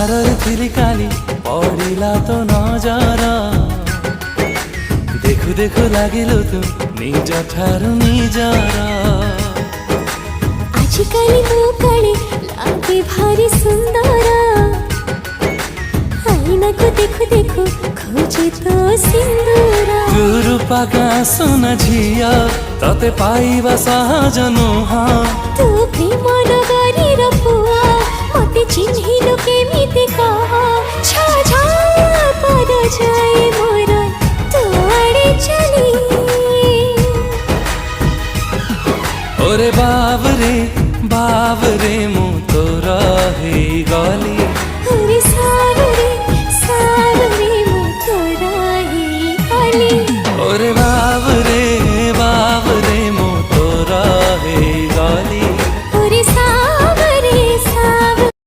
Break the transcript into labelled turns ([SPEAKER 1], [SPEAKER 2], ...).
[SPEAKER 1] ଅନ୍ଧାରରେ ଥିଲି କାଲି ପଡ଼ିଲା ତ ନଜର ଦେଖୁ ଦେଖୁ ଲାଗିଲୁ ତୁ ନିଜ ଠାରୁ ନିଜର
[SPEAKER 2] आजिकाली तू काले लागे भारी सुंदर आईना को देखु देखु खोजे तो सिंदूर
[SPEAKER 1] तू रूपा का सोना झिया तते पाइबा सहज नुह
[SPEAKER 2] तू प्रेम नगरी रपुआ मते चिन्हिलु केमिति कह छा छा पर जाए मोर तू आड़े चली
[SPEAKER 1] ओरे बाबरे मु तोर हे गली।